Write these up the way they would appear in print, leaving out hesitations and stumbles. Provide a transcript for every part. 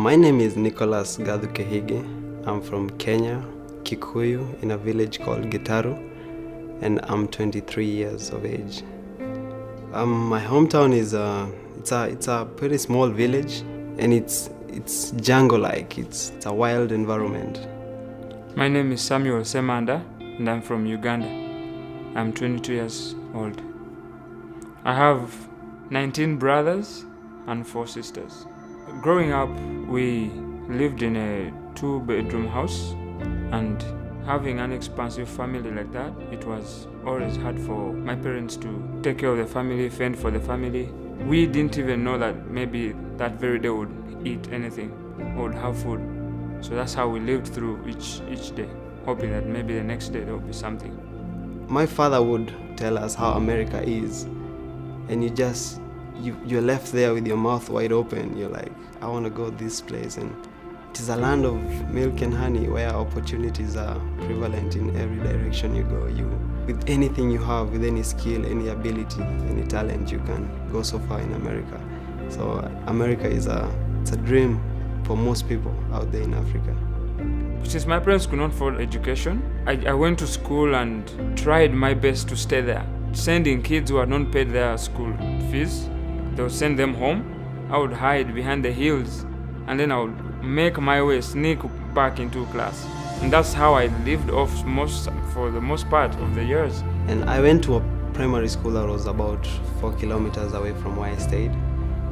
My name is Nicholas Gadukehige. I'm from Kenya, Kikuyu, in a village called Gitaru, and I'm 23 years of age. My hometown is it's a pretty small village, and it's jungle-like. It's a wild environment. My name is Samuel Semanda, and I'm from Uganda. I'm 22 years old. I have 19 brothers and 4 sisters. Growing up, we lived in a 2-bedroom house, and having an expansive family like that, it was always hard for my parents to take care of the family, fend for the family. We didn't even know that maybe that very day would eat anything, would have food. So that's how we lived through each day, hoping that maybe the next day there would be something. My father would tell us how America is, and you're left there with your mouth wide open. You're like, I want to go this place. And it is a land of milk and honey where opportunities are prevalent in every direction you go. With anything you have, with any skill, any ability, any talent, you can go so far in America. So America is it's a dream for most people out there in Africa. Since my parents could not afford education, I went to school and tried my best to stay there. Sending kids who had not paid their school fees, they would send them home. I would hide behind the hills, and then I would make my way, sneak back into class. And that's how I lived off for the most part of the years. And I went to a primary school that was about 4 kilometers away from where I stayed.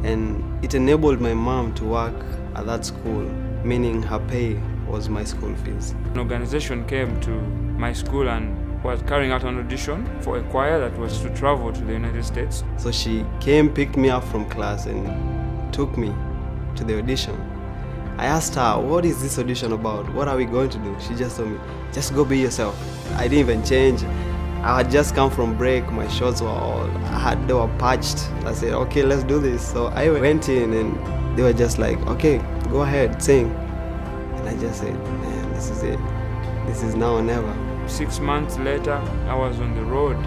And it enabled my mom to work at that school, meaning her pay was my school fees. An organization came to my school and was carrying out an audition for a choir that was to travel to the United States. So she came, picked me up from class, and took me to the audition. I asked her, what is this audition about? What are we going to do? She just told me, just go be yourself. I didn't even change. I had just come from break. My shorts were they were patched. I said, okay, let's do this. So I went in, and they were just like, okay, go ahead, sing. And I just said, man, this is it. This is now or never. 6 months later, I was on the road.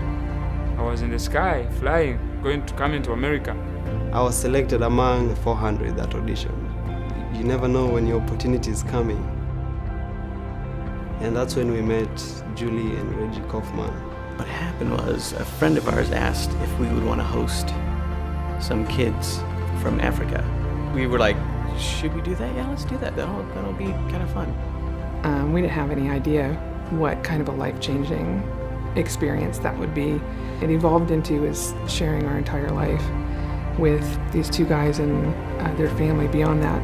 I was in the sky, flying, coming to America. I was selected among 400 that auditioned. You never know when your opportunity is coming. And that's when we met Julie and Reggie Kaufman. What happened was a friend of ours asked if we would want to host some kids from Africa. We were like, should we do that? Yeah, let's do that. That'll be kind of fun. We didn't have any idea what kind of a life-changing experience that would be. It evolved into us sharing our entire life with these 2 guys and their family beyond that.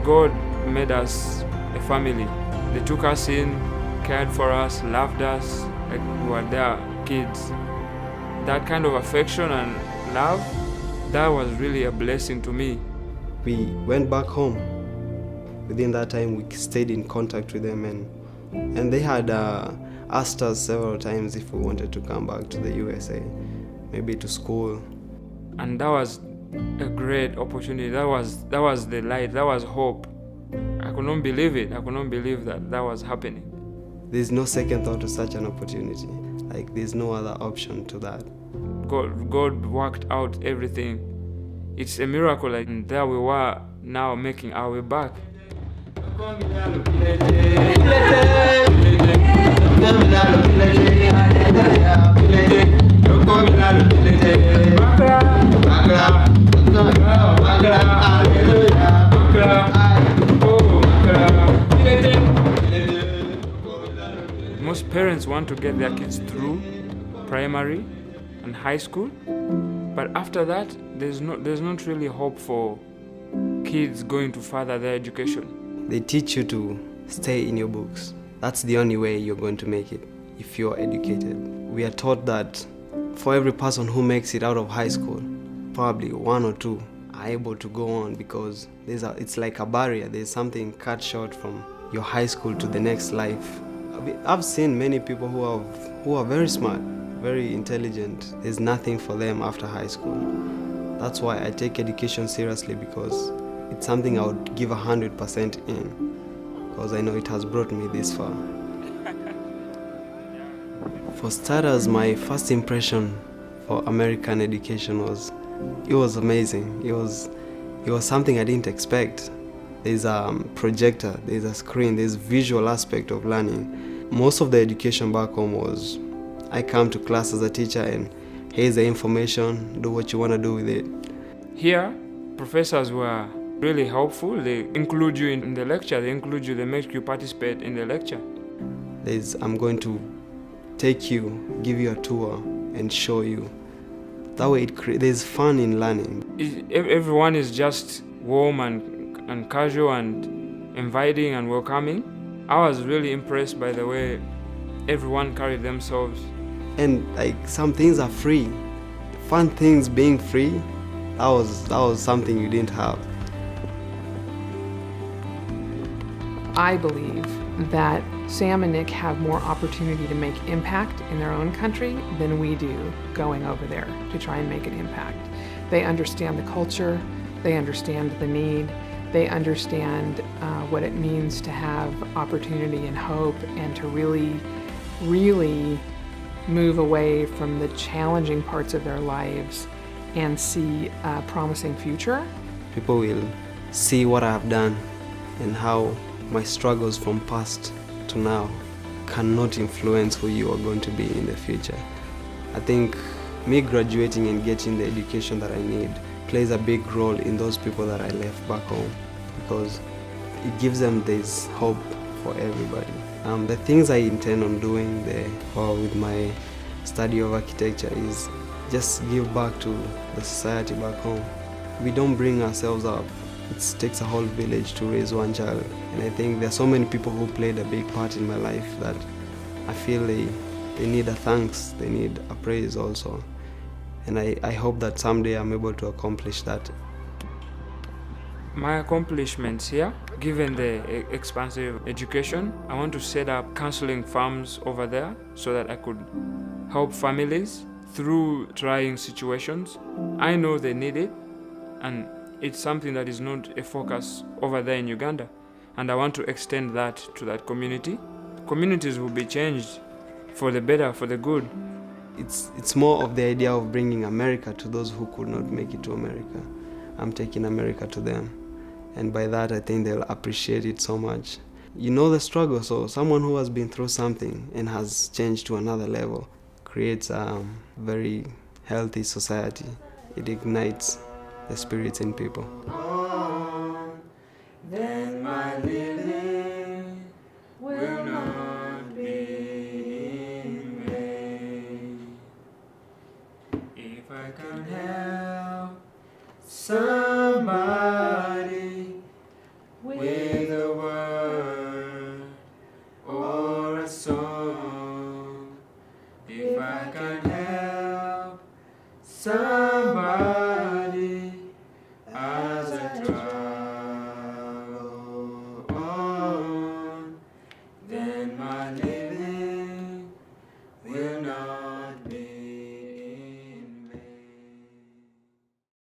God made us a family. They took us in, cared for us, loved us like we were their kids. That kind of affection and love, that was really a blessing to me. We went back home. Within that time, we stayed in contact with them, and they had asked us several times if we wanted to come back to the USA, maybe to school. And that was a great opportunity. That was the light. That was hope. I could not believe it. I could not believe that was happening. There's no second thought to such an opportunity. Like, there's no other option to that. God worked out everything. It's a miracle. And there we were now making our way back. Most parents want to get their kids through primary and high school, but after that, there's not really hope for kids going to further their education. They teach you to stay in your books. That's the only way you're going to make it if you're educated. We are taught that for every person who makes it out of high school, probably 1 or 2 are able to go on, because it's like a barrier. There's something cut short from your high school to the next life. I've seen many people who are very smart, very intelligent. There's nothing for them after high school. That's why I take education seriously, because it's something I would give 100% in, because I know it has brought me this far. For starters, my first impression for American education was amazing. It was something I didn't expect. There's a projector, there's a screen, there's visual aspect of learning. Most of the education back home was, I come to class as a teacher and here's the information, do what you want to do with it. Here, professors were really helpful. They include you in the lecture, they make you participate in the lecture. I'm going to take you, give you a tour and show you. That way there's fun in learning. Everyone is just warm and casual and inviting and welcoming. I was really impressed by the way everyone carried themselves. And some things are free. Fun things being free, that was something you didn't have. I believe that Sam and Nick have more opportunity to make impact in their own country than we do going over there to try and make an impact. They understand the culture, they understand the need, they understand what it means to have opportunity and hope, and to really, really move away from the challenging parts of their lives and see a promising future. People will see what I have done and how my struggles from past to now cannot influence who you are going to be in the future. I think me graduating and getting the education that I need plays a big role in those people that I left back home, because it gives them this hope for everybody. The things I intend on doing there with my study of architecture is just give back to the society back home. We don't bring ourselves up. It takes a whole village to raise one child. And I think there are so many people who played a big part in my life that I feel they need a thanks, they need a praise also. And I hope that someday I'm able to accomplish that. My accomplishments here, given the expansive education, I want to set up counseling firms over there so that I could help families through trying situations. I know they need it, and it's something that is not a focus over there in Uganda. And I want to extend that to that community. Communities will be changed for the better, for the good. It's more of the idea of bringing America to those who could not make it to America. I'm taking America to them. And by that, I think they'll appreciate it so much. You know the struggle, so someone who has been through something and has changed to another level creates a very healthy society. It ignites the spirits in people. Then my living will not be in vain. If I can help somebody with a word or a song, if I can help somebody